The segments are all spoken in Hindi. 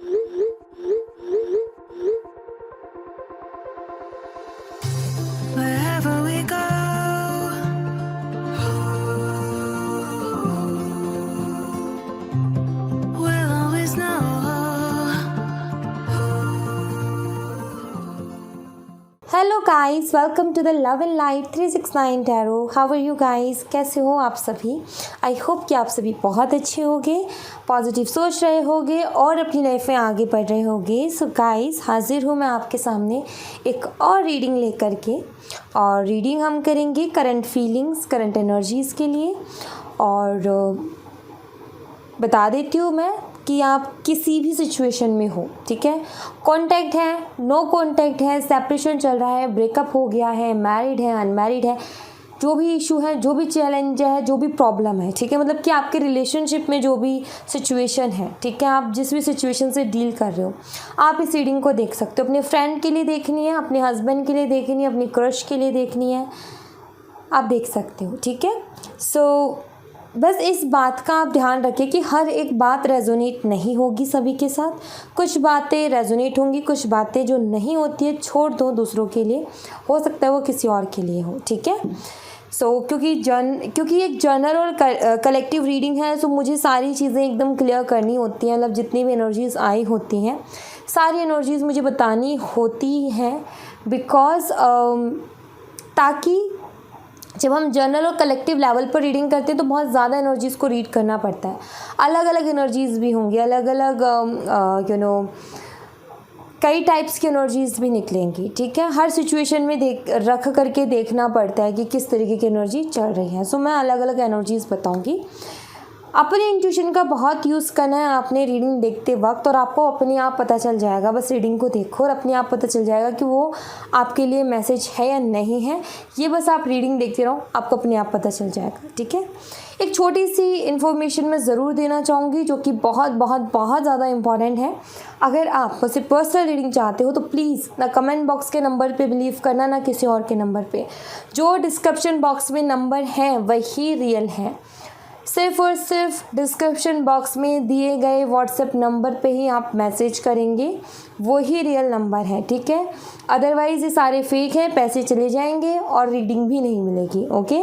Wherever we go, we'll always know. Hello guys, welcome to the love and light 369 tarot. How are you guys? कैसे हो आप सभी? आई होप कि आप सभी बहुत अच्छे होंगे, पॉजिटिव सोच रहे होंगे और अपनी लाइफ में आगे बढ़ रहे होंगे। सो गाइस, हाजिर हूँ मैं आपके सामने एक और रीडिंग लेकर के। और रीडिंग हम करेंगे करंट फीलिंग्स, करंट एनर्जीज़ के लिए। और बता देती हूँ मैं कि आप किसी भी सिचुएशन में हो, ठीक है, कांटेक्ट है, नो कांटेक्ट है, सेपरेशन चल रहा है, ब्रेकअप हो गया है, मैरिड है, अनमैरिड है, जो भी इशू है, जो भी चैलेंज है, जो भी प्रॉब्लम है, ठीक है, मतलब कि आपके रिलेशनशिप में जो भी सिचुएशन है, ठीक है, आप जिस भी सिचुएशन से डील कर रहे हो, आप इस रीडिंग को देख सकते हो। अपने फ्रेंड के लिए देखनी है, अपने हस्बैंड के लिए देखनी है, अपनी क्रश के लिए देखनी है, आप देख सकते हो, ठीक है। सो बस इस बात का आप ध्यान रखें कि हर एक बात रेजोनेट नहीं होगी सभी के साथ। कुछ बातें रेजोनेट होंगी, कुछ बातें जो नहीं होती है छोड़ दो दूसरों के लिए, हो सकता है वो किसी और के लिए हो, ठीक है। क्योंकि एक जनरल और कलेक्टिव रीडिंग है, सो मुझे सारी चीज़ें एकदम क्लियर करनी होती हैं, मतलब जितनी भी एनर्जीज़ आई होती हैं सारी एनर्जीज़ मुझे बतानी होती हैं, बिकॉज ताकि जब हम जनरल और कलेक्टिव लेवल पर रीडिंग करते हैं तो बहुत ज़्यादा एनर्जीज़ को रीड करना पड़ता है। अलग अलग एनर्जीज़ भी होंगी, अलग अलग कई टाइप्स की एनर्जीज़ भी निकलेंगी, ठीक है। हर सिचुएशन में रख करके देखना पड़ता है कि किस तरीके की एनर्जी चल रही है। सो मैं अलग अलग एनर्जीज़ बताऊँगी। अपने इंट्यूशन का बहुत यूज़ करना है आपने रीडिंग देखते वक्त, और आपको अपने आप पता चल जाएगा। बस रीडिंग को देखो और अपने आप पता चल जाएगा कि वो आपके लिए मैसेज है या नहीं है। ये बस आप रीडिंग देखते रहो, आपको अपने आप पता चल जाएगा, ठीक है। एक छोटी सी इन्फॉर्मेशन मैं ज़रूर देना चाहूँगी जो कि बहुत बहुत बहुत ज़्यादा इंपॉर्टेंट है। अगर आप मुझसे पर्सनल रीडिंग चाहते हो तो प्लीज़ ना कमेंट बॉक्स के नंबर पे बिलीव करना, ना किसी और के नंबर पे। जो डिस्क्रिप्शन बॉक्स में नंबर है वही रियल है। सिर्फ और सिर्फ डिस्क्रिप्शन बॉक्स में दिए गए व्हाट्सएप नंबर पे ही आप मैसेज करेंगे, वही रियल नंबर है, ठीक है। अदरवाइज़ ये सारे फेक हैं, पैसे चले जाएंगे और रीडिंग भी नहीं मिलेगी, ओके।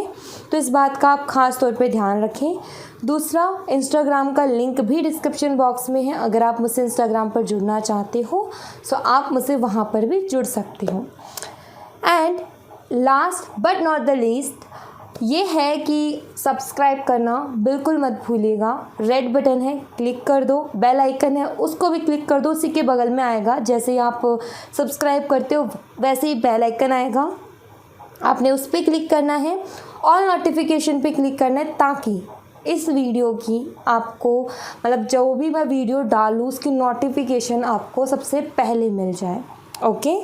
तो इस बात का आप ख़ास तौर पे ध्यान रखें। दूसरा, इंस्टाग्राम का लिंक भी डिस्क्रिप्शन बॉक्स में है। अगर आप मुझसे इंस्टाग्राम पर जुड़ना चाहते हो तो आप मुझसे वहाँ पर भी जुड़ सकते हो। And last but not the least ये है कि सब्सक्राइब करना बिल्कुल मत भूलिएगा। रेड बटन है, क्लिक कर दो। बेल आइकन है, उसको भी क्लिक कर दो। उसी के बगल में आएगा, जैसे ही आप सब्सक्राइब करते हो वैसे ही बेल आइकन आएगा, आपने उस पर क्लिक करना है। ऑल नोटिफिकेशन पे क्लिक करना है ताकि इस वीडियो की आपको, मतलब जो भी मैं वीडियो डालूँ उसकी नोटिफिकेशन आपको सबसे पहले मिल जाए, ओके।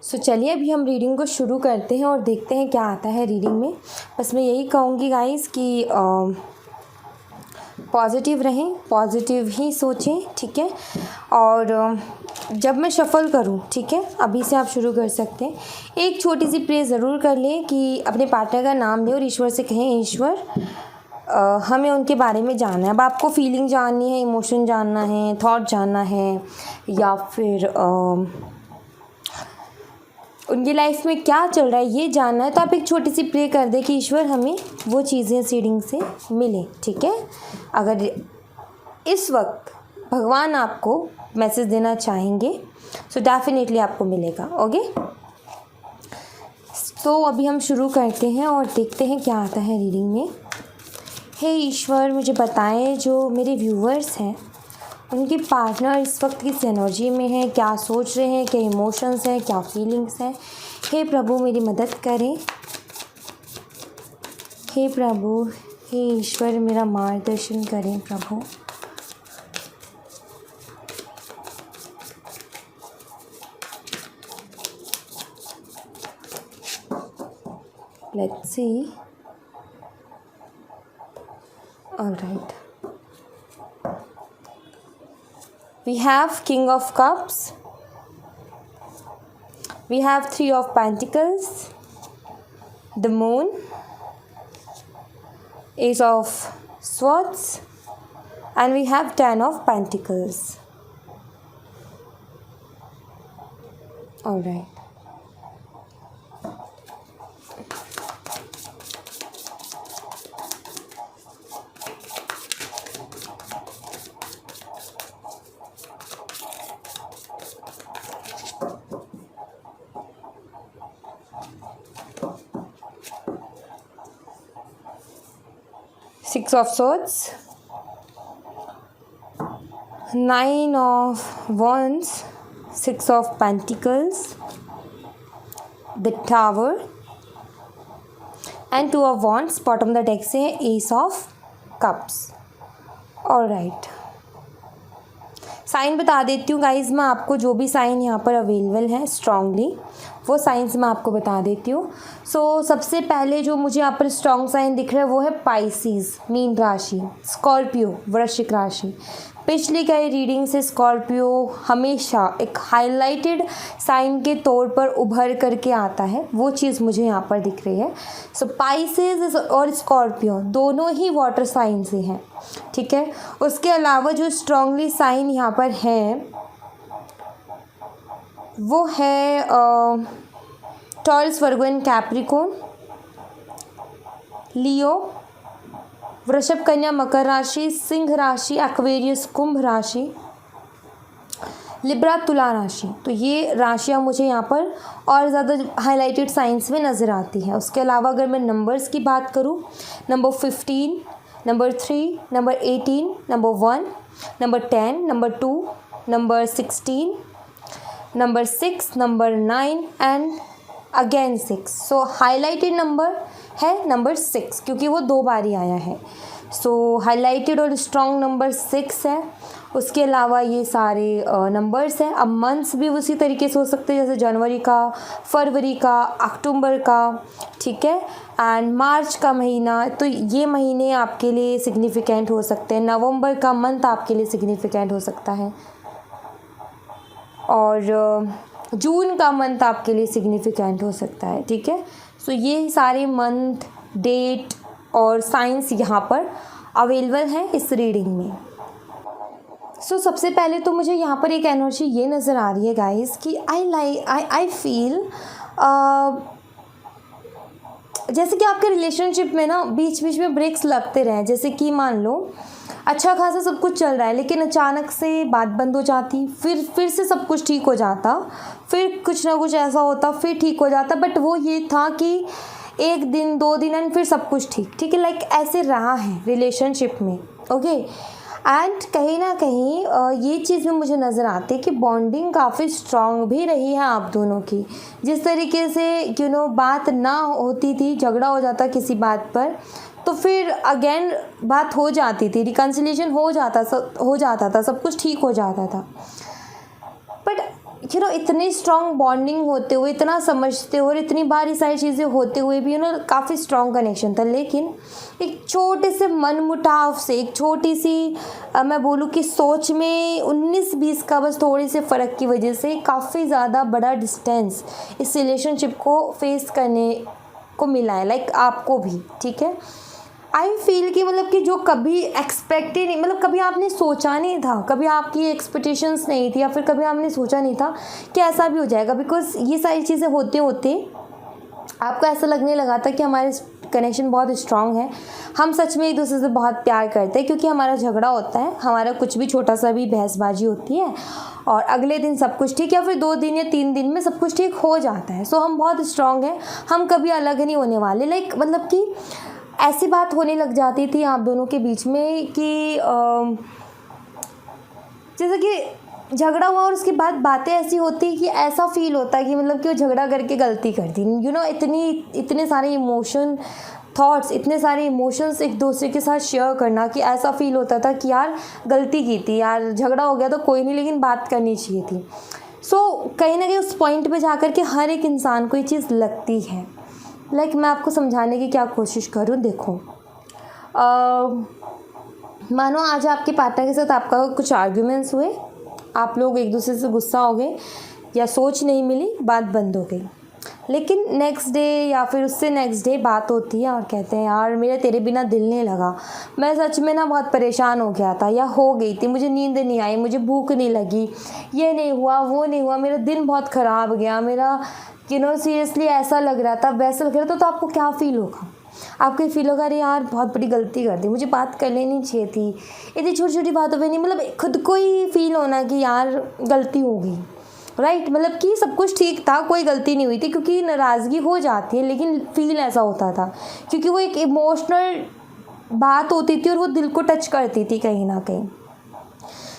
सो चलिए अभी हम रीडिंग को शुरू करते हैं और देखते हैं क्या आता है रीडिंग में। बस मैं यही कहूँगी गाइस कि पॉजिटिव रहें, पॉजिटिव ही सोचें, ठीक है। और जब मैं शफ़ल करूँ, ठीक है, अभी से आप शुरू कर सकते हैं। एक छोटी सी प्रे ज़रूर कर लें कि अपने पार्टनर का नाम लें और ईश्वर से कहें, ईश्वर हमें उनके बारे में जानना है। अब आपको फीलिंग जाननी है, इमोशन जानना है, थॉट जानना है, या फिर उनकी लाइफ में क्या चल रहा है ये जानना है, तो आप एक छोटी सी प्रे कर दें कि ईश्वर हमें वो चीज़ें इस रीडिंग से मिले, ठीक है। अगर इस वक्त भगवान आपको मैसेज देना चाहेंगे सो डेफिनेटली आपको मिलेगा, ओके। तो अभी हम शुरू करते हैं और देखते हैं क्या आता है रीडिंग में। हे ईश्वर, मुझे बताएं जो मेरे व्यूवर्स हैं उनके पार्टनर इस वक्त किस एनर्जी में है, क्या सोच रहे हैं, क्या इमोशंस हैं, क्या फीलिंग्स हैं। हे प्रभु मेरी मदद करें। हे प्रभु, हे ईश्वर मेरा मार्गदर्शन करें प्रभु। Let's see. Alright, we have King of Cups, we have Three of Pentacles, the Moon, Ace of Swords, and we have 10 of Pentacles. All right. Six of Swords, Nine of Wands, Six of Pentacles, the Tower and Two of Wands. Bottom of the deck से है Ace of Cups. Alright, sign बता देती हूँ गाइज मैं आपको, जो भी साइन यहाँ पर अवेलेबल है स्ट्रांगली वो साइंस मैं आपको बता देती हूँ. सो सबसे पहले जो मुझे यहाँ पर स्ट्रॉन्ग साइन दिख रहा है वो है पाइसिस मीन राशि, स्कॉर्पियो वृश्चिक राशि. पिछली कई रीडिंग से स्कॉर्पियो हमेशा एक हाईलाइटेड साइन के तौर पर उभर करके आता है, वो चीज़ मुझे यहाँ पर दिख रही है. सो पाइसिस और स्कॉर्पियो दोनों ही वाटर साइन से हैं, ठीक है. उसके अलावा जो स्ट्रांगली साइन यहाँ पर है वो है टॉरस, वर्गो एंड कैप्रिकॉर्न, लियो, वृषभ, कन्या, मकर राशि, सिंह राशि, एक्वेरियस, कुंभ राशि, लिब्रा, तुला राशि. तो ये राशियाँ मुझे यहाँ पर और ज़्यादा हाईलाइटेड साइंस में नज़र आती हैं. उसके अलावा अगर मैं नंबर्स की बात करूँ, number 15, number 3, number 18, number 1, number 10, number 2, number 16, number 6, number 9 and again 6. So highlighted number है नंबर 6 क्योंकि वो 2 बार ही आया है. सो हाईलाइटेड और स्ट्रॉन्ग नंबर 6 है. उसके अलावा ये सारे नंबर्स हैं. अब मंथ्स भी उसी तरीके से हो सकते हैं जैसे जनवरी का, फरवरी का, अक्टूबर का, ठीक है, एंड मार्च का महीना. तो ये महीने आपके लिए सिग्निफिकेंट हो सकते हैं. नवंबर का मंथ आपके लिए सिग्निफिकेंट हो सकता है और जून का मंथ आपके लिए सिग्निफिकेंट हो सकता है, ठीक है. सो ये सारे मंथ, डेट और साइंस यहाँ पर अवेलेबल हैं इस रीडिंग में. सो सबसे पहले तो मुझे यहाँ पर एक एनर्जी ये नज़र आ रही है गाइस कि आई फील जैसे कि आपके रिलेशनशिप में ना बीच बीच में ब्रेक्स लगते रहें. जैसे कि मान लो अच्छा खासा सब कुछ चल रहा है लेकिन अचानक से बात बंद हो जाती, फिर से सब कुछ ठीक हो जाता, फिर कुछ ना कुछ ऐसा होता, फिर ठीक हो जाता. बट वो ये था कि 1 दिन 2 दिन एंड फिर सब कुछ ठीक है. लाइक ऐसे रहा है रिलेशनशिप में, ओके. एंड कहीं ना कहीं ये चीज़ भी मुझे नज़र आती है कि बॉन्डिंग काफ़ी स्ट्रॉन्ग भी रही है आप दोनों की. जिस तरीके से बात ना होती थी, झगड़ा हो जाता किसी बात पर, तो फिर अगेन बात हो जाती थी, रिकन्सिलेशन हो जाता था, सब कुछ ठीक हो जाता था. बट इतनी स्ट्रॉन्ग बॉन्डिंग होते हुए, इतना समझते हुए और इतनी बार ये सारी चीज़ें होते हुए भी काफ़ी स्ट्रॉन्ग कनेक्शन था. लेकिन एक छोटे से मनमुटाव से, एक छोटी सी मैं बोलूँ कि सोच में 19-20 का बस थोड़े से फ़र्क की वजह से काफ़ी ज़्यादा बड़ा डिस्टेंस इस रिलेशनशिप को फेस करने को मिला है. लाइक आपको भी, ठीक है. आई फील कि कि जो कभी एक्सपेक्टेड नहीं, कभी आपने सोचा नहीं था, कभी आपकी एक्सपेक्टेशंस नहीं थी या फिर कभी आपने सोचा नहीं था कि ऐसा भी हो जाएगा. बिकॉज ये सारी चीज़ें होते होते आपको ऐसा लगने लगा था कि हमारे कनेक्शन बहुत स्ट्रांग है, हम सच में एक दूसरे से बहुत प्यार करते हैं. क्योंकि हमारा झगड़ा होता है, हमारा कुछ भी छोटा सा भी बहसबाजी होती है और अगले दिन सब कुछ ठीक, या फिर 2 दिन या 3 दिन में सब कुछ ठीक हो जाता है. सो हम बहुत स्ट्रांग हैं, हम कभी अलग नहीं होने वाले. लाइक कि ऐसी बात होने लग जाती थी आप दोनों के बीच में कि जैसे कि झगड़ा हुआ और उसके बाद बातें ऐसी होती कि ऐसा फील होता है कि कि वो झगड़ा करके गलती कर दी. इतने सारे इमोशन, थॉट्स, इतने सारे इमोशंस एक दूसरे के साथ शेयर करना कि ऐसा फील होता था कि यार गलती की थी, यार झगड़ा हो गया तो कोई नहीं, लेकिन बात करनी चाहिए थी. सो कहीं ना कहीं उस पॉइंट पे जा कर के हर एक इंसान को ये चीज़ लगती है. लाइक मैं आपको समझाने की क्या कोशिश करूँ. देखो, मानो आज आपके पार्टनर के साथ आपका कुछ आर्ग्यूमेंट्स हुए, आप लोग एक दूसरे से गुस्सा हो गए या सोच नहीं मिली, बात बंद हो गई, लेकिन नेक्स्ट डे या फिर उससे नेक्स्ट डे बात होती है और कहते हैं यार मेरा तेरे बिना दिल नहीं लगा, मैं सच में ना बहुत परेशान हो गया था या हो गई थी, मुझे नींद नहीं आई, मुझे भूख नहीं लगी, ये नहीं हुआ वो नहीं हुआ, मेरा दिन बहुत ख़राब गया, मेरा सीरियसली ऐसा लग रहा था वैसा लग रहा था। तो आपको क्या फ़ील होगा? आपको फील होगा अरे यार बहुत बड़ी गलती कर दी, मुझे बात कर लेनी चाहिए थी, इतनी छोटी छोटी बातों पे नहीं, मतलब खुद को ही फील होना कि यार गलती हो गई, राइट। मतलब कि सब कुछ ठीक था, कोई गलती नहीं हुई थी, क्योंकि नाराज़गी हो जाती है लेकिन फील ऐसा होता था क्योंकि वो एक इमोशनल बात होती थी और वो दिल को टच करती थी कहीं ना कहीं।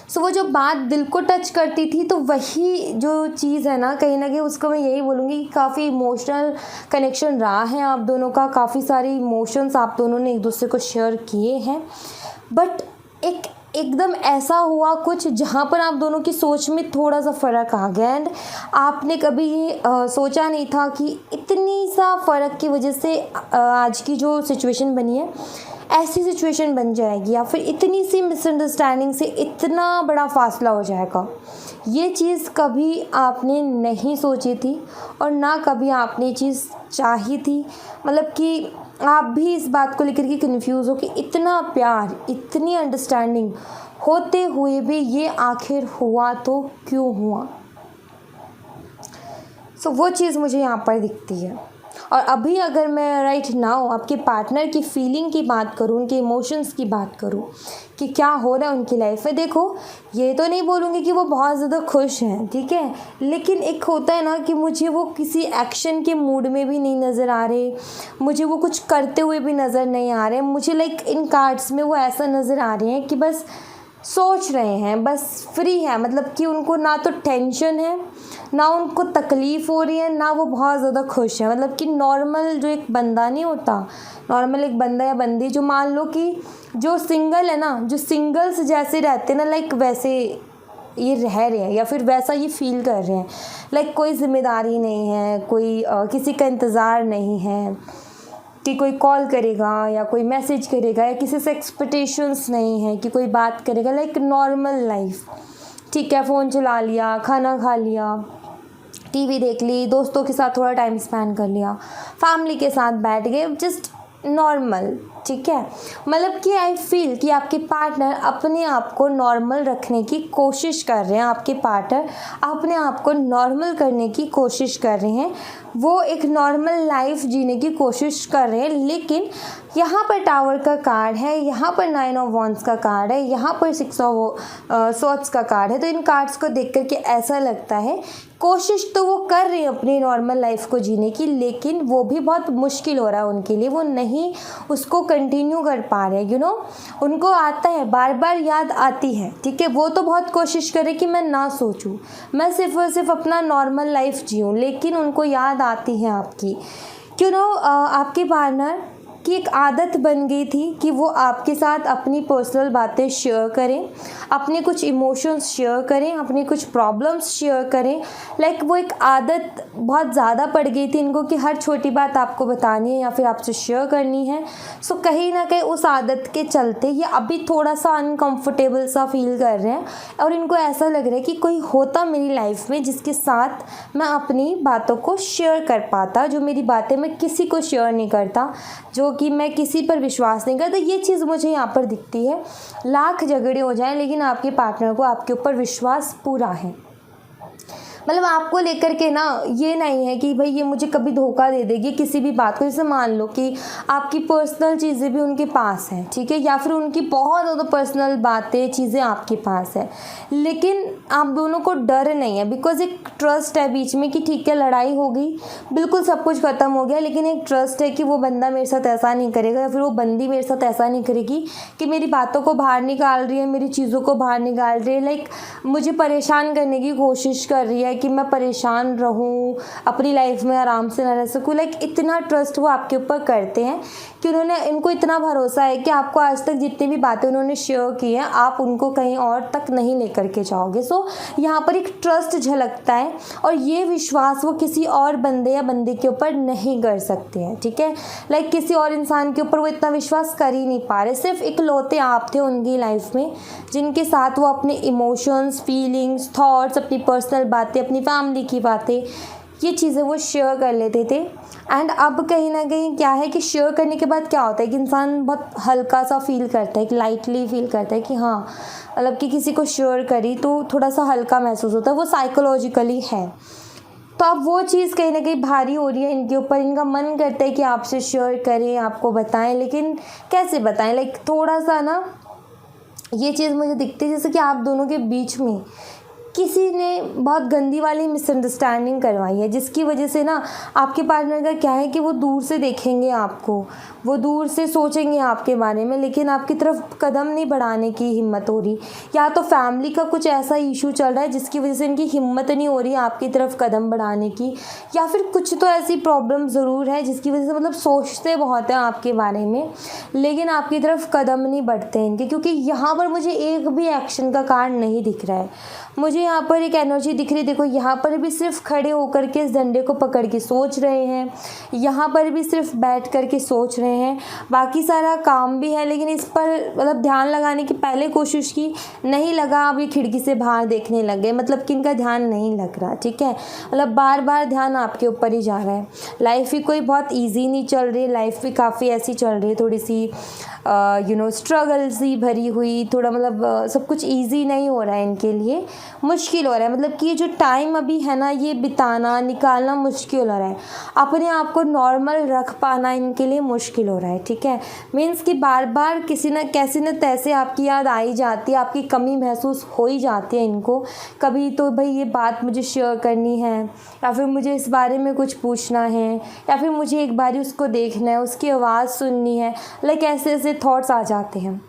सो वो जो बात दिल को टच करती थी तो वही जो चीज़ है ना कहीं उसको मैं यही बोलूँगी कि काफ़ी इमोशनल कनेक्शन रहा है आप दोनों का, काफ़ी सारे इमोशंस आप दोनों ने एक दूसरे को शेयर किए हैं। बट एकदम ऐसा हुआ कुछ जहाँ पर आप दोनों की सोच में थोड़ा सा फ़र्क आ गया एंड आपने कभी ये सोचा नहीं था कि इतनी सा फ़र्क की वजह से आज की जो सिचुएशन बनी है ऐसी सिचुएशन बन जाएगी या फिर इतनी सी मिसअंडरस्टैंडिंग से इतना बड़ा फासला हो जाएगा। ये चीज़ कभी आपने नहीं सोची थी और ना कभी आपने ये चीज़ चाही थी। मतलब कि आप भी इस बात को लेकर के कन्फ्यूज़ हो कि इतना प्यार इतनी अंडरस्टैंडिंग होते हुए भी ये आखिर हुआ तो क्यों हुआ। सो वो चीज़ मुझे यहाँ पर दिखती है। और अभी अगर मैं राइट नाउ आपके पार्टनर की फीलिंग की बात करूँ, उनके इमोशंस की बात करूँ कि क्या हो रहा है उनकी लाइफ में, देखो ये तो नहीं बोलूँगी कि वो बहुत ज़्यादा खुश हैं, ठीक है, लेकिन एक होता है ना कि मुझे वो किसी एक्शन के मूड में भी नहीं नज़र आ रहे, मुझे वो कुछ करते हुए भी नज़र नहीं आ रहे, मुझे लाइक इन कार्ड्स में वो ऐसा नज़र आ रहे हैं कि बस सोच रहे हैं, बस फ्री है। मतलब कि उनको ना तो टेंशन है, ना उनको तकलीफ़ हो रही है, ना वो बहुत ज़्यादा खुश है। मतलब कि नॉर्मल जो एक बंदा नहीं होता, नॉर्मल एक बंदा या बंदी जो मान लो कि जो सिंगल है ना, जो सिंगल्स जैसे रहते हैं ना, लाइक वैसे ये रह रहे हैं या फिर वैसा ये फील कर रहे हैं। लाइक कोई जिम्मेदारी नहीं है, कोई किसी का इंतज़ार नहीं है कि कोई कॉल करेगा या कोई मैसेज करेगा या किसी से एक्सपेक्टेशंस नहीं है कि कोई बात करेगा। लाइक नॉर्मल लाइफ, ठीक है, फ़ोन चला लिया, खाना खा लिया, टीवी देख ली, दोस्तों के साथ थोड़ा टाइम स्पेंड कर लिया, फैमिली के साथ बैठ गए, जस्ट नॉर्मल, ठीक है। मतलब कि आई फील कि आपके पार्टनर अपने आप को नॉर्मल रखने की कोशिश कर रहे हैं, आपके पार्टनर अपने आप को नॉर्मल करने की कोशिश कर रहे हैं, वो एक नॉर्मल लाइफ जीने की कोशिश कर रहे हैं। लेकिन यहाँ पर टावर का कार्ड है, यहाँ पर 9 ऑफ वॉन्ड्स का कार्ड है, यहाँ पर 6 ऑफ स्वॉर्ड्स का कार्ड है। तो इन कार्ड्स को देख करके ऐसा लगता है कोशिश तो वो कर रहे हैं अपनी नॉर्मल लाइफ को जीने की, लेकिन वो भी बहुत मुश्किल हो रहा है उनके लिए, वो नहीं उसको कंटिन्यू कर पा रहे हैं। उनको आता है, बार बार याद आती है, ठीक है, वो तो बहुत कोशिश करे कि मैं ना सोचूं, मैं सिर्फ और सिर्फ अपना नॉर्मल लाइफ जीऊँ, लेकिन उनको याद आती है आपकी। आपके पार्टनर की एक आदत बन गई थी कि वो आपके साथ अपनी पर्सनल बातें शेयर करें, अपने कुछ इमोशंस शेयर करें, अपनी कुछ प्रॉब्लम्स शेयर करें। लाइक वो एक आदत बहुत ज़्यादा पड़ गई थी इनको कि हर छोटी बात आपको बतानी है या फिर आपसे शेयर करनी है। सो कहीं ना कहीं उस आदत के चलते ये अभी थोड़ा सा अनकंफर्टेबल सा फील कर रहे हैं और इनको ऐसा लग रहा है कि कोई होता मेरी लाइफ में जिसके साथ मैं अपनी बातों को शेयर कर पाता, जो मेरी बातें मैं किसी को शेयर नहीं करता, जो कि मैं किसी पर विश्वास नहीं करता। ये चीज़ मुझे यहाँ पर दिखती है। लाख झगड़े हो जाएं लेकिन आपके पार्टनर को आपके ऊपर विश्वास पूरा है। मतलब आपको लेकर के ना ये नहीं है कि भाई ये मुझे कभी धोखा दे देगी किसी भी बात को। जैसे मान लो कि आपकी पर्सनल चीज़ें भी उनके पास हैं, ठीक है, या फिर उनकी बहुत ज़्यादा पर्सनल बातें चीज़ें आपके पास है, लेकिन आप दोनों को डर नहीं है, बिकॉज एक ट्रस्ट है बीच में कि ठीक है लड़ाई हो गई, बिल्कुल सब कुछ ख़त्म हो गया, लेकिन एक ट्रस्ट है कि वो बंदा मेरे साथ ऐसा नहीं करेगा या फिर वो बंदी मेरे साथ ऐसा नहीं करेगी कि मेरी बातों को बाहर निकाल रही है, मेरी चीज़ों को बाहर निकाल रही है, लाइक मुझे परेशान करने की कोशिश कर रही है कि मैं परेशान रहूं, अपनी लाइफ में आराम से ना रह सकूं। लाइक इतना ट्रस्ट वो आपके ऊपर करते हैं कि इनको इतना भरोसा है कि आपको आज तक जितनी भी बातें उन्होंने शेयर की हैं आप उनको कहीं और तक नहीं लेकर के जाओगे। सो यहाँ पर एक ट्रस्ट झलकता है और ये विश्वास वो किसी और बंदे या बंदी के ऊपर नहीं कर सकते हैं, ठीक है। लाइक किसी और इंसान के ऊपर वो इतना विश्वास कर ही नहीं पा रहे। सिर्फ इकलौते आप थे उनकी लाइफ में जिनके साथ वो अपने इमोशंस, फीलिंग्स, थॉट्स, अपनी पर्सनल बातें, अपनी फैमिली की बातें ये चीज़ें वो शेयर कर लेते थे। एंड अब कहीं ना कहीं क्या है कि शेयर करने के बाद क्या होता है कि इंसान बहुत हल्का सा फील करता है, कि लाइटली फील करता है कि हाँ मतलब कि किसी को शेयर करी तो थोड़ा सा हल्का महसूस होता है, वो साइकोलॉजिकली है। तो अब वो चीज़ कहीं ना कहीं भारी हो रही है इनके ऊपर, इनका मन करता है कि आपसे शेयर करें, आपको बताएं, लेकिन कैसे बताएं। लाइक थोड़ा सा ना ये चीज़ मुझे दिखती है जैसे कि आप दोनों के बीच में किसी ने बहुत गंदी वाली मिसअंडरस्टैंडिंग करवाई है, जिसकी वजह से ना आपके पार्टनर का क्या है कि वो दूर से देखेंगे आपको, वो दूर से सोचेंगे आपके बारे में, लेकिन आपकी तरफ कदम नहीं बढ़ाने की हिम्मत हो रही। या तो फैमिली का कुछ ऐसा इशू चल रहा है जिसकी वजह से इनकी हिम्मत नहीं हो रही आपकी तरफ कदम बढ़ाने की, या फिर कुछ तो ऐसी प्रॉब्लम ज़रूर है जिसकी वजह से मतलब सोचते बहुत हैं आपके बारे में, लेकिन आपकी तरफ कदम नहीं बढ़ते इनके, क्योंकि यहाँ पर मुझे एक भी एक्शन का कारण नहीं दिख रहा है। मुझे यहाँ पर एक एनर्जी दिख रही, देखो यहाँ पर भी सिर्फ खड़े होकर के इस डंडे को पकड़ के सोच रहे हैं, यहाँ पर भी सिर्फ बैठ कर के सोच रहे हैं, बाकी सारा काम भी है, लेकिन इस पर मतलब ध्यान लगाने की पहले कोशिश की, नहीं लगा, अब ये खिड़की से बाहर देखने लग गए, मतलब कि इनका ध्यान नहीं लग रहा, ठीक है। मतलब बार बार ध्यान आपके ऊपर ही जा रहा है। लाइफ भी कोई बहुत ईजी नहीं चल रही, लाइफ भी काफ़ी ऐसी चल रही है, थोड़ी सी स्ट्रगल सी भरी हुई, थोड़ा मतलब सब कुछ ईजी नहीं हो रहा है इनके लिए, मुश्किल हो रहा है। मतलब कि ये जो टाइम अभी है ना, ये बिताना निकालना मुश्किल हो रहा है, अपने आप को नॉर्मल रख पाना इनके लिए मुश्किल हो रहा है, ठीक है। मीन्स कि बार बार किसी न कैसे न तैसे आपकी याद आई जाती है, आपकी कमी महसूस हो ही जाती है इनको। कभी तो भाई ये बात मुझे शेयर करनी है, या फिर मुझे इस बारे में कुछ पूछना है, या फिर मुझे एक बारी उसको देखना है, उसकी आवाज़ सुननी है, लाइक ऐसे ऐसे थॉट्स आ जाते हैं।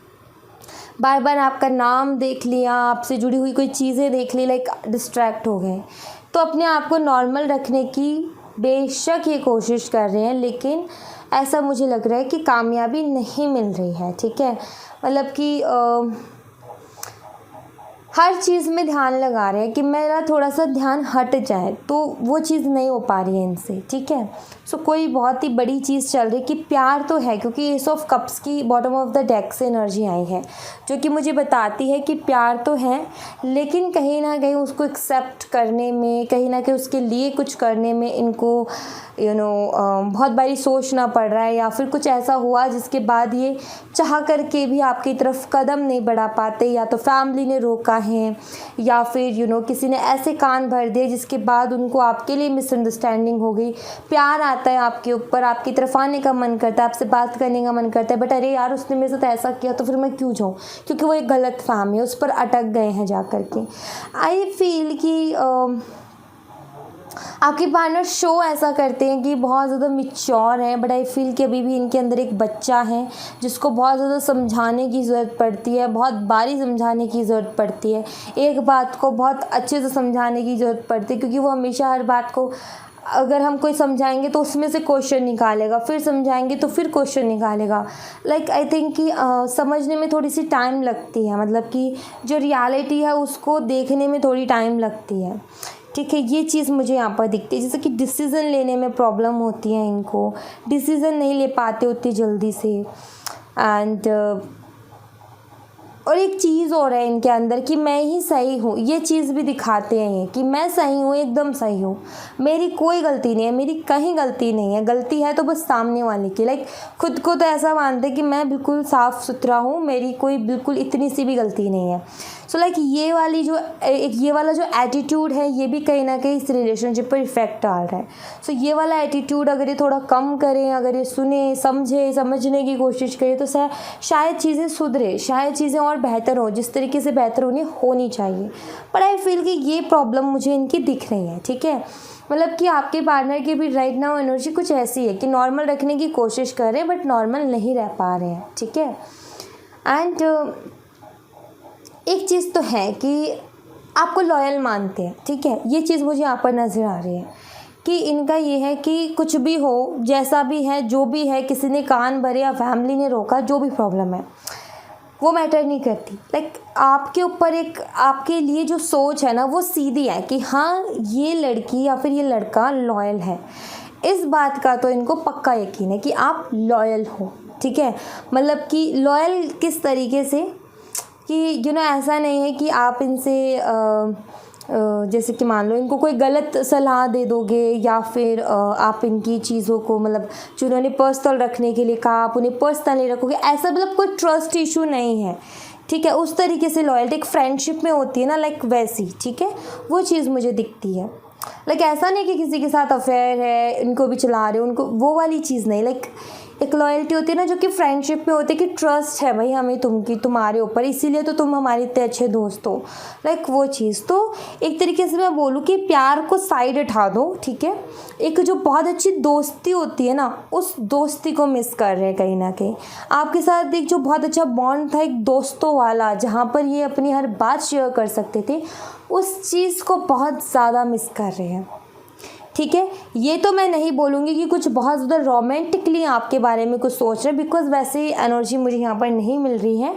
बार बार आपका नाम देख लिया, आपसे जुड़ी हुई कोई चीज़ें देख ली, लाइक डिस्ट्रैक्ट हो गए। तो अपने आप को नॉर्मल रखने की बेशक ये कोशिश कर रहे हैं, लेकिन ऐसा मुझे लग रहा है कि कामयाबी नहीं मिल रही है, ठीक है। मतलब कि हर चीज़ में ध्यान लगा रहे हैं कि मेरा थोड़ा सा ध्यान हट जाए, तो वो चीज़ नहीं हो पा रही है इनसे, ठीक है। सो कोई बहुत ही बड़ी चीज़ चल रही है कि प्यार तो है, क्योंकि एस ऑफ कप्स की बॉटम ऑफ द डेक से एनर्जी आई है, जो कि मुझे बताती है कि प्यार तो है, लेकिन कहीं ना कहीं उसको एक्सेप्ट करने में, कहीं ना कहीं उसके लिए कुछ करने में इनको बहुत बारी सोचना पड़ रहा है, या फिर कुछ ऐसा हुआ जिसके बाद ये चाह करके भी आपकी तरफ कदम नहीं बढ़ा पाते, या तो फैमिली ने रोका है, या फिर किसी ने ऐसे कान भर दिए जिसके बाद उनको आपके लिए मिसअंडरस्टैंडिंग हो गई। प्यार आता है आपके ऊपर, आपकी तरफ आने का मन करता है, आपसे बात करने का मन करता है, बट अरे यार उसने मेरे साथ ऐसा किया तो फिर मैं क्यों जाऊँ, क्योंकि वो एक गलत फहमी है, उस पर अटक गए हैं जा कर के। आई फील कि आपके पार्टनर शो ऐसा करते हैं कि बहुत ज़्यादा मिच्योर हैं, बट आई फील कि अभी भी इनके अंदर एक बच्चा है जिसको बहुत ज़्यादा समझाने की ज़रूरत पड़ती है, बहुत बारी समझाने की ज़रूरत पड़ती है, एक बात को बहुत अच्छे से समझाने की ज़रूरत पड़ती है, क्योंकि वो हमेशा हर बात को अगर हम कोई समझाएंगे तो उसमें से क्वेश्चन निकालेगा, फिर समझाएंगे तो फिर क्वेश्चन निकालेगा। लाइक आई थिंक कि समझने में थोड़ी सी टाइम लगती है, मतलब कि जो रियलिटी है उसको देखने में थोड़ी टाइम लगती है, ठीक है। ये चीज़ मुझे यहाँ पर दिखती है, जैसे कि डिसीज़न लेने में प्रॉब्लम होती है इनको, डिसीज़न नहीं ले पाते उतनी जल्दी से। एंड और एक चीज़ और है इनके अंदर कि मैं ही सही हूँ, ये चीज़ भी दिखाते हैं ये कि मैं सही हूँ, एकदम सही हूँ, मेरी कोई गलती नहीं है, मेरी कहीं गलती नहीं है, गलती है तो बस सामने वाले की। लाइक खुद को तो ऐसा मानते कि मैं बिल्कुल साफ़ सुथरा हूँ, मेरी कोई बिल्कुल इतनी सी भी गलती नहीं है। सो लाइक ये वाला जो एटीट्यूड है ये भी कहीं ना कहीं इस रिलेशनशिप पर इफ़ेक्ट डाल रहा है। सो ये वाला एटीट्यूड अगर ये थोड़ा कम करें, अगर ये सुने समझने की कोशिश करें, तो शायद चीज़ें सुधरे, शायद चीज़ें और बेहतर हो, जिस तरीके से बेहतर होनी चाहिए। पर आई फील कि ये प्रॉब्लम मुझे इनकी दिख रही है, ठीक है। मतलब कि आपके पार्टनर की भी राइट नाउ एनर्जी कुछ ऐसी है कि नॉर्मल रखने की कोशिश कर रहे हैं बट नॉर्मल नहीं रह पा रहे हैं, ठीक है। एंड एक चीज़ तो है कि आपको लॉयल मानते हैं, ठीक है। ये चीज़ मुझे यहाँ पर नज़र आ रही है कि इनका ये है कि कुछ भी हो, जैसा भी है, जो भी है, किसी ने कान भरे या फैमिली ने रोका, जो भी प्रॉब्लम है वो मैटर नहीं करती। लाइक आपके ऊपर एक आपके लिए जो सोच है ना वो सीधी है कि हाँ ये लड़की या फिर ये लड़का लॉयल है। इस बात का तो इनको पक्का यकीन है कि आप लॉयल हो, ठीक है। मतलब कि लॉयल किस तरीके से कि ऐसा नहीं है कि आप इनसे जैसे कि मान लो इनको कोई गलत सलाह दे दोगे, या फिर आप इनकी चीज़ों को मतलब जो उन्होंने पर्सनल रखने के लिए कहा आप उन्हें पर्सनल नहीं रखोगे, ऐसा मतलब कोई ट्रस्ट इशू नहीं है, ठीक है। उस तरीके से लॉयल्टी एक फ्रेंडशिप में होती है ना, लाइक वैसी, ठीक है, वो चीज़ मुझे दिखती है। लाइक ऐसा नहीं कि किसी के साथ अफेयर है इनको भी चला रहे हो उनको, वो वाली चीज़ नहीं। लाइक एक लॉयल्टी होती है ना जो कि फ्रेंडशिप में होती है, कि ट्रस्ट है भाई हमें तुम्हारे ऊपर, इसीलिए तो तुम हमारे इतने अच्छे दोस्त हो, लाइक वो चीज़। तो एक तरीके से मैं बोलूँ कि प्यार को साइड हटा दो, ठीक है। एक जो बहुत अच्छी दोस्ती होती है ना, उस दोस्ती को मिस कर रहे हैं कहीं ना कहीं। आपके साथ एक जो बहुत अच्छा बॉन्ड था एक दोस्तों वाला, जहाँ पर ये अपनी हर बात शेयर कर सकते थे, उस चीज़ को बहुत ज़्यादा मिस कर रहे हैं, ठीक है। ये तो मैं नहीं बोलूँगी कि कुछ बहुत ज़्यादा रोमांटिकली आपके बारे में कुछ सोच रहे, बिकॉज वैसे एनर्जी मुझे यहाँ पर नहीं मिल रही है।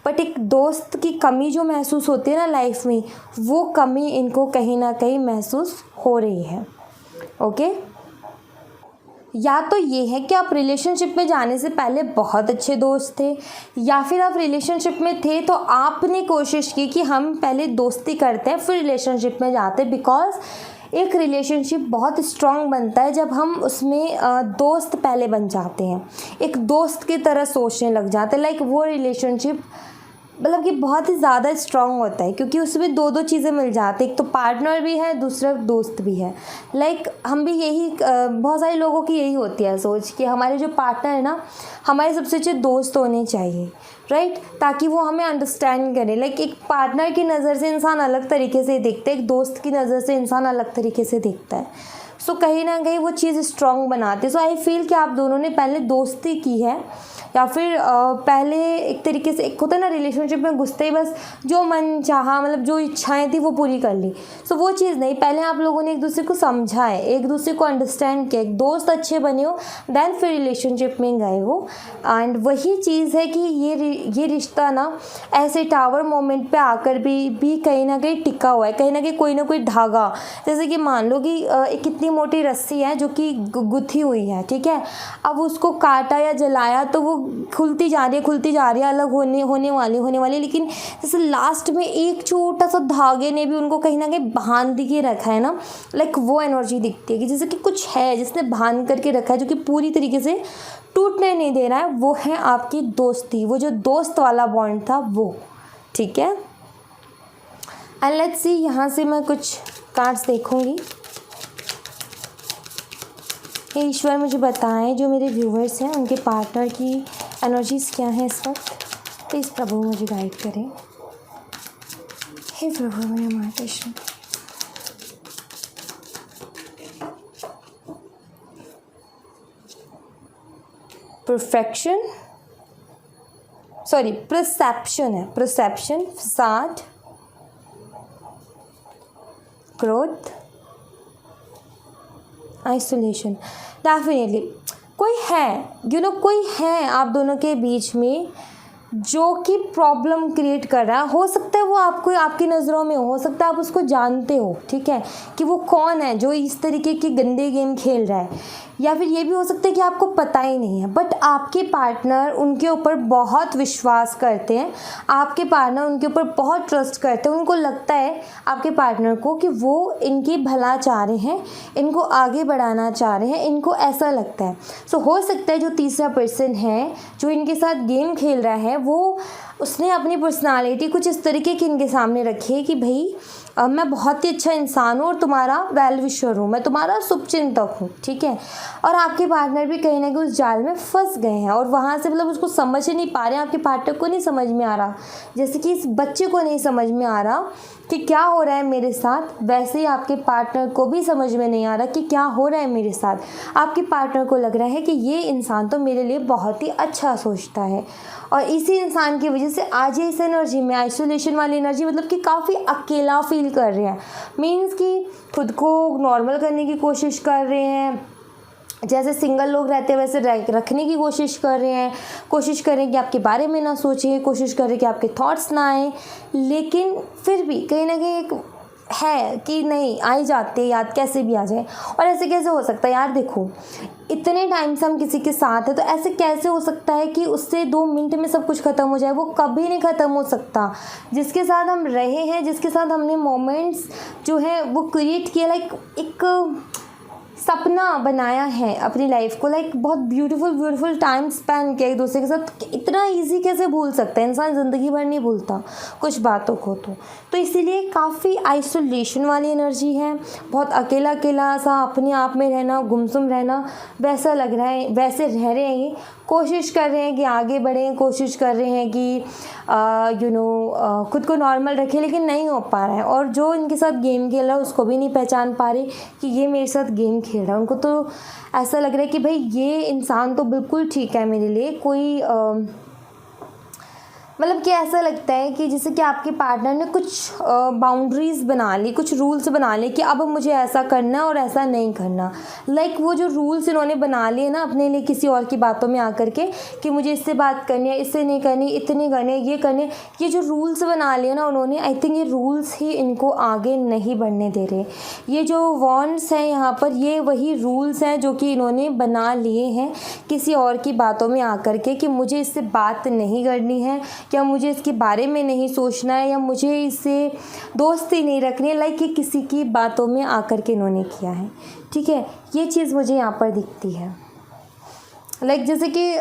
बट एक दोस्त की कमी जो महसूस होती है ना लाइफ में, वो कमी इनको कहीं ना कहीं महसूस हो रही है, ओके। या तो ये है कि आप रिलेशनशिप में जाने से पहले बहुत अच्छे दोस्त थे, या फिर आप रिलेशनशिप में थे तो आपने कोशिश की कि हम पहले दोस्ती करते हैं फिर रिलेशनशिप में जाते हैं। बिकॉज एक रिलेशनशिप बहुत स्ट्रॉन्ग बनता है जब हम उसमें दोस्त पहले बन जाते हैं, एक दोस्त की तरह सोचने लग जाते हैं। लाइक वो रिलेशनशिप मतलब कि बहुत ही ज़्यादा स्ट्रॉन्ग होता है, क्योंकि उसमें दो चीज़ें मिल जाती है, एक तो पार्टनर भी है, दूसरा दोस्त भी है। लाइक हम भी यही बहुत सारे लोगों की यही होती है सोच कि हमारे जो पार्टनर है ना, हमारे सबसे अच्छे दोस्त होने चाहिए, राइट, ताकि वो हमें अंडरस्टैंड करे। लाइक एक पार्टनर की नज़र से इंसान अलग तरीके से देखता है, एक दोस्त की नज़र से इंसान अलग तरीके से देखता है। सो कहीं ना कहीं वो चीज़ स्ट्रॉन्ग बनाती है। सो आई फील कि आप दोनों ने पहले दोस्ती की है, या फिर पहले एक तरीके से एक होता है ना रिलेशनशिप में घुसते ही बस जो मन चाहा मतलब जो इच्छाएं थी वो पूरी कर ली। सो वो चीज़ नहीं, पहले आप लोगों ने एक दूसरे को समझा है, एक दूसरे को अंडरस्टैंड किया, एक दोस्त अच्छे बने हो, देन फिर रिलेशनशिप में गए हो। एंड वही चीज़ है कि ये रिश्ता ना ऐसे टावर मोमेंट पे आकर भी कहीं ना कहीं टिका हुआ है, कहीं ना कोई धागा, जैसे कि मान लो कि एक कितनी मोटी रस्सी है जो कि गुथी हुई है, ठीक है। अब उसको काटा या जलाया तो वो खुलती जा रही है, अलग होने वाली, लेकिन जैसे लास्ट में एक छोटा सा धागे ने भी उनको कहीं ना कहीं बांध के रखा है ना, लाइक वो एनर्जी दिखती है कि जैसे कि कुछ है जिसने बांध करके रखा है जो कि पूरी तरीके से टूटने नहीं दे रहा है। वो है आपकी दोस्ती, वो जो दोस्त वाला बॉन्ड था वो, ठीक है। एंड लेट्स सी, यहाँ से मैं कुछ कार्ड्स देखूंगी। हे ईश्वर मुझे बताएं जो मेरे व्यूवर्स हैं उनके पार्टनर की एनर्जीज़ क्या हैं इस वक्त। प्लीज़ प्रभु मुझे गाइड करें। हे प्रभु मेरे माँ कृष्ण, परफेक्शन, सॉरी परसेप्शन है, परसेप्शन, फसाद, ग्रोथ, आइसोलेशन। डेफिनेटली कोई है कोई है आप दोनों के बीच में जो कि प्रॉब्लम क्रिएट कर रहा है। हो सकता है वो आपको आपकी नज़रों में हो सकता है आप उसको जानते हो, ठीक है, कि वो कौन है जो इस तरीके की गंदे गेम खेल रहा है, या फिर ये भी हो सकता है कि आपको पता ही नहीं है। बट आपके पार्टनर उनके ऊपर बहुत विश्वास करते हैं, आपके पार्टनर उनके ऊपर बहुत ट्रस्ट करते हैं, उनको लगता है आपके पार्टनर को कि वो इनकी भला चाह रहे हैं, इनको आगे बढ़ाना चाह रहे हैं, इनको ऐसा लगता है। सो हो सकता है जो तीसरा पर्सन है जो इनके साथ गेम खेल रहा है वो उसने अपनी पर्सनालिटी कुछ इस तरीके की इनके सामने रखी है कि भाई मैं बहुत ही अच्छा इंसान हूँ और तुम्हारा वेल विशर हूँ, मैं तुम्हारा शुभचिंतक हूँ, ठीक है। और आपके पार्टनर भी कहीं ना कहीं उस जाल में फंस गए हैं और वहाँ से मतलब उसको समझ ही नहीं पा रहे हैं, आपके पार्टनर को नहीं समझ में आ रहा, जैसे कि इस बच्चे को नहीं समझ में आ रहा कि क्या हो रहा है मेरे साथ, वैसे ही आपके पार्टनर को भी समझ में नहीं आ रहा कि क्या हो रहा है मेरे साथ। आपके पार्टनर को लग रहा है कि ये इंसान तो मेरे लिए बहुत ही अच्छा सोचता है, और इसी इंसान की वजह से आज ये इस एनर्जी में आइसोलेशन वाली एनर्जी मतलब कि काफ़ी अकेला फील कर रहे हैं। मीन्स कि खुद को नॉर्मल करने की कोशिश कर रहे हैं, जैसे सिंगल लोग रहते हैं वैसे रखने की कोशिश कर रहे हैं, कोशिश करें कि आपके बारे में ना सोचें, कोशिश करें कि आपके थॉट्स ना आए, लेकिन फिर भी कहीं ना कहीं एक है कि नहीं आ ही जाते हैं, याद कैसे भी आ जाए। और ऐसे कैसे हो सकता है यार, देखो इतने टाइम से हम किसी के साथ हैं तो ऐसे कैसे हो सकता है कि उससे 2 मिनट में सब कुछ ख़त्म हो जाए। वो कभी नहीं ख़त्म हो सकता। जिसके साथ हम रहे हैं, जिसके साथ हमने मोमेंट्स जो है वो क्रिएट किया, लाइक एक सपना बनाया है अपनी लाइफ को, लाइक बहुत ब्यूटीफुल टाइम स्पेंड किया एक दूसरे के साथ, इतना इजी कैसे भूल सकता है इंसान, ज़िंदगी भर नहीं भूलता कुछ बातों को। तो इसीलिए काफ़ी आइसोलेशन वाली एनर्जी है, बहुत अकेला अकेला सा अपने आप में रहना, गुमसुम रहना, वैसा लग रहा है, वैसे रह रहे हैं ये। कोशिश कर रहे हैं कि आगे बढ़ें, कोशिश कर रहे हैं कि खुद को नॉर्मल रखें, लेकिन नहीं हो पा रहा है। और जो इनके साथ गेम खेल रहा है उसको भी नहीं पहचान पा रहे कि ये मेरे साथ गेम खेल रहा है। उनको तो ऐसा लग रहा है कि भाई ये इंसान तो बिल्कुल ठीक है मेरे लिए, कोई मतलब कि ऐसा लगता है कि जैसे कि आपके पार्टनर ने कुछ बाउंड्रीज़ बना ली, कुछ रूल्स बना लिए कि अब मुझे ऐसा करना और ऐसा नहीं करना। लाइक वो जो रूल्स इन्होंने बना लिए ना अपने लिए किसी और की बातों में आकर के, कि मुझे इससे बात करनी है, इससे नहीं करनी, इतने करने, ये करने, ये जो रूल्स बना लिए ना उन्होंने, आई थिंक ये रूल्स ही इनको आगे नहीं बढ़ने दे रहे। ये जो वॉन्ट्स हैं यहाँ पर, ये वही रूल्स हैं जो कि इन्होंने बना लिए हैं किसी और की बातों में आकर के, कि मुझे इससे बात नहीं करनी है, या मुझे इसके बारे में नहीं सोचना है, या मुझे इससे दोस्ती नहीं रखनी है। लाइक ये किसी की बातों में आकर के इन्होंने किया है, ठीक है। ये चीज़ मुझे यहाँ पर दिखती है। लाइक जैसे कि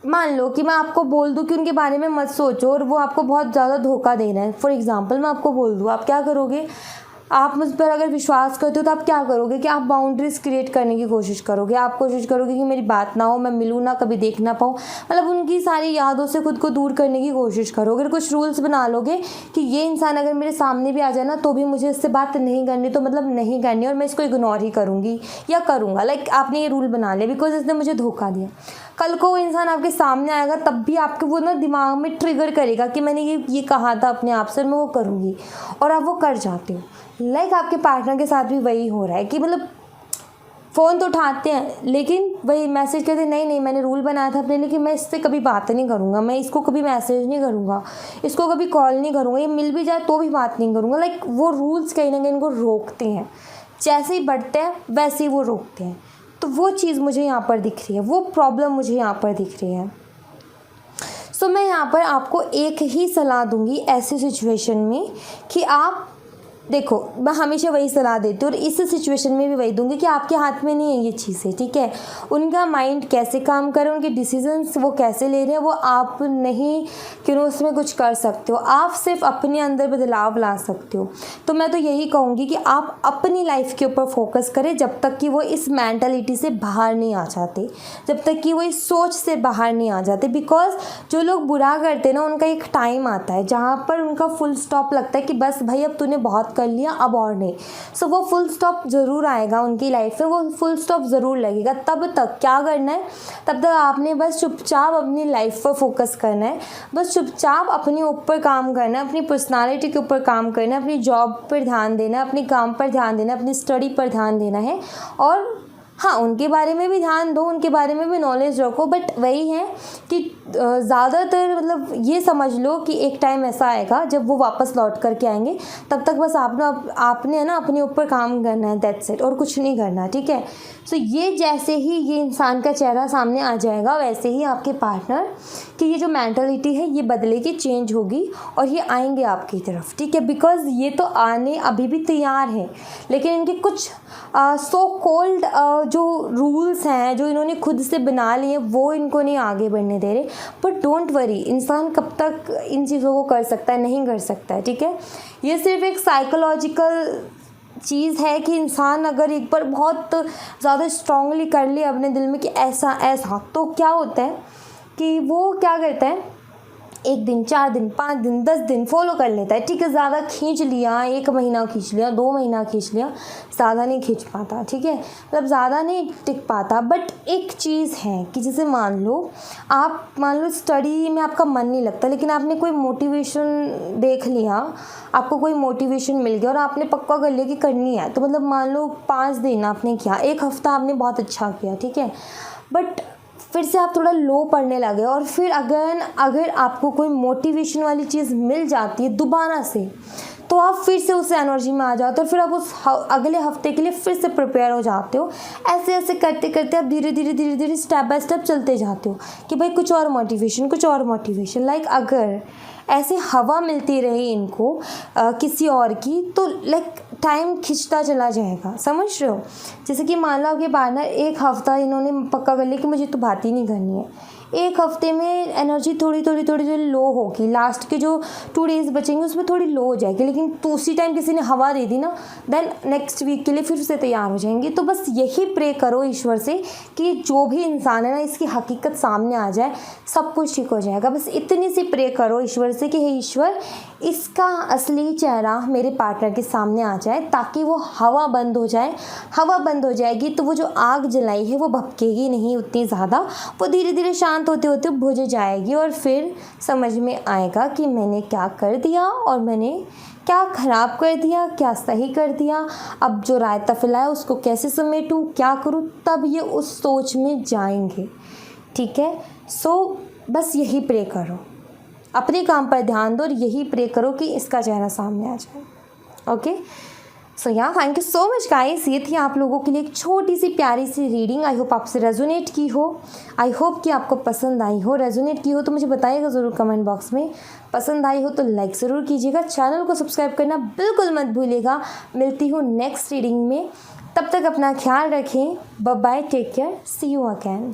मान लो कि मैं आपको बोल दूं कि उनके बारे में मत सोचो, और वो आपको बहुत ज़्यादा धोखा दे रहे हैं। फॉर एग्जांपल मैं आपको बोल दूं, आप क्या करोगे? आप मुझ पर अगर विश्वास करते हो तो आप क्या करोगे कि आप बाउंड्रीज़ क्रिएट करने की कोशिश करोगे। आप कोशिश करोगे कि मेरी बात ना हो, मैं मिलूँ ना, कभी देख ना पाऊँ, मतलब उनकी सारी यादों से खुद को दूर करने की कोशिश करोगे। कुछ रूल्स बना लोगे कि ये इंसान अगर मेरे सामने भी आ जाए ना तो भी मुझे इससे बात नहीं करनी, तो मतलब नहीं करनी, और मैं इसको इग्नोर ही करूँगी या करूँगा। लाइक आपने ये रूल बना लिया बिकॉज इसने मुझे धोखा दिया। कल को वो इंसान आपके सामने आएगा तब भी आपके वो ना दिमाग में ट्रिगर करेगा कि मैंने ये कहा था अपने आप से, मैं वो करूँगी, और आप वो कर जाते हो। लाइक आपके पार्टनर के साथ भी वही हो रहा है कि मतलब फ़ोन तो उठाते हैं लेकिन वही मैसेज करते, नहीं मैंने रूल बनाया था अपने लिए कि मैं इससे कभी बात नहीं करूँगा, मैं इसको कभी मैसेज नहीं करूँगा, इसको कभी कॉल नहीं करूँगा, ये मिल भी जाए तो भी बात नहीं करूँगा। लाइक वो रूल्स कहीं ना कहीं इनको रोकते हैं, जैसे ही बढ़ते हैं वैसे ही वो रोकते हैं। तो वो चीज़ मुझे यहाँ पर दिख रही है, वो प्रॉब्लम मुझे यहाँ पर दिख रही है। सो मैं यहाँ पर आपको एक ही सलाह दूँगी ऐसी सिचुएशन में कि आप देखो, मैं हमेशा वही सलाह देती हूँ और इस सिचुएशन में भी वही दूंगी कि आपके हाथ में नहीं है ये चीज़ें, ठीक है। उनका माइंड कैसे काम करे, उनके डिसीजंस वो कैसे ले रहे हैं, वो आप नहीं क्यों उसमें कुछ कर सकते हो। आप सिर्फ अपने अंदर बदलाव ला सकते हो। तो मैं तो यही कहूँगी कि आप अपनी लाइफ के ऊपर फोकस करें जब तक कि वो इस मैंटलिटी से बाहर नहीं आ जाते, जब तक कि वो इस सोच से बाहर नहीं आ जाते। बिकॉज जो लोग बुरा करते हैं ना, उनका एक टाइम आता है जहाँ पर उनका फुल स्टॉप लगता है कि बस भाई अब तूने बहुत कर लिया, अब और नहीं। सो वो फुल स्टॉप ज़रूर आएगा उनकी लाइफ में, वो फुल स्टॉप ज़रूर लगेगा। तब तक क्या करना है, तब तक आपने बस चुपचाप अपनी लाइफ पर फोकस करना है, बस चुपचाप अपने ऊपर काम करना है, अपनी पर्सनालिटी के ऊपर काम करना है, अपनी जॉब पर ध्यान देना है, अपने काम पर ध्यान देना है, अपनी स्टडी पर ध्यान देना है। और हाँ, उनके बारे में भी ध्यान दो, उनके बारे में भी नॉलेज रखो, बट वही है कि ज़्यादातर मतलब ये समझ लो कि एक टाइम ऐसा आएगा जब वो वापस लौट करके आएंगे, तब तक बस आपने है ना अपने ऊपर काम करना है, दैट्स इट, और कुछ नहीं करना, ठीक है। सो ये जैसे ही ये इंसान का चेहरा सामने आ जाएगा वैसे ही आपके पार्टनर की ये जो मेंटालिटी है ये बदलेगी, चेंज होगी, और ये आएंगे आपकी तरफ, ठीक है। बिकॉज ये तो आने अभी भी तैयार है, लेकिन इनके कुछ सो कॉल्ड जो रूल्स हैं जो इन्होंने खुद से बना लिए वो इनको नहीं आगे बढ़ने दे रहे। बट डोंट वरी, इंसान कब तक इन चीज़ों को कर सकता है, नहीं कर सकता है, ठीक है। ये सिर्फ एक साइकोलॉजिकल चीज़ है कि इंसान अगर एक बार बहुत ज़्यादा स्ट्रांगली कर ले अपने दिल में कि ऐसा ऐसा, तो क्या होता है कि वो क्या करता है, 1 दिन, 4 दिन, 5 दिन, 10 दिन फॉलो कर लेता है, ठीक है। ज़्यादा खींच लिया, 1 महीना खींच लिया, 2 महीना खींच लिया, ज़्यादा नहीं खींच पाता, ठीक है, मतलब ज़्यादा नहीं टिक पाता। बट एक चीज़ है कि जैसे मान लो स्टडी में आपका मन नहीं लगता, लेकिन आपने कोई मोटिवेशन देख लिया, आपको कोई मोटिवेशन मिल गया और आपने पक्का कर लिया कि करनी है, तो मतलब मान लो 5 दिन आपने किया, 1 हफ्ता आपने बहुत अच्छा किया, ठीक है। बट फिर से आप थोड़ा लो पढ़ने लगे और फिर अगर आपको कोई मोटिवेशन वाली चीज़ मिल जाती है दोबारा से, तो आप फिर से उस एनर्जी में आ जाते हो और फिर आप उस अगले हफ्ते के लिए फिर से प्रिपेयर हो जाते हो। ऐसे ऐसे करते करते आप धीरे धीरे स्टेप बाय स्टेप चलते जाते हो कि भाई कुछ और मोटिवेशन। लाइक अगर ऐसे हवा मिलती रही इनको किसी और की, तो लाइक टाइम खिंचता चला जाएगा, समझ रहे हो। जैसे कि मान लो आपके पार्टनर एक हफ्ता इन्होंने पक्का कर लिया कि मुझे तो बात ही नहीं करनी है, एक हफ्ते में एनर्जी थोड़ी लो होगी, लास्ट के जो 2 डेज़ बचेंगे उसमें थोड़ी लो हो जाएगी, लेकिन तो उसी टाइम किसी ने हवा दे दी ना, देन नेक्स्ट वीक के लिए फिर से तैयार हो जाएंगे। तो बस यही प्रे करो ईश्वर से कि जो भी इंसान है ना इसकी हकीकत सामने आ जाए, सब कुछ ठीक हो जाएगा। बस इतनी सी प्रे करो ईश्वर से कि हे ईश्वर, इसका असली चेहरा मेरे पार्टनर के सामने आ जाए, ताकि वो हवा बंद हो जाए। हवा बंद हो जाएगी तो वो जो आग जलाई है वो भपकेगी नहीं उतनी ज़्यादा, वो धीरे धीरे शांत होते होते बुझ जाएगी और फिर समझ में आएगा कि मैंने क्या कर दिया और मैंने क्या ख़राब कर दिया, क्या सही कर दिया, अब जो रायता फैलाया उसको कैसे समेटूँ, क्या करूँ, तब ये उस सोच में जाएंगे। ठीक है, सो बस यही प्रे करो, अपने काम पर ध्यान दो और यही प्रे करो कि इसका चेहरा सामने आ जाए। ओके, सो या thank you so much guys. ये थी आप लोगों के लिए एक छोटी सी प्यारी सी रीडिंग। आई होप आपसे रेजोनेट की हो, आई होप कि आपको पसंद आई हो। रेजोनेट की हो तो मुझे बताइएगा ज़रूर कमेंट बॉक्स में। पसंद आई हो तो लाइक ज़रूर कीजिएगा, चैनल को सब्सक्राइब करना बिल्कुल मत भूलिएगा। मिलती हूँ नेक्स्ट रीडिंग में, तब तक अपना ख्याल रखें। Bye bye, take care, see you again.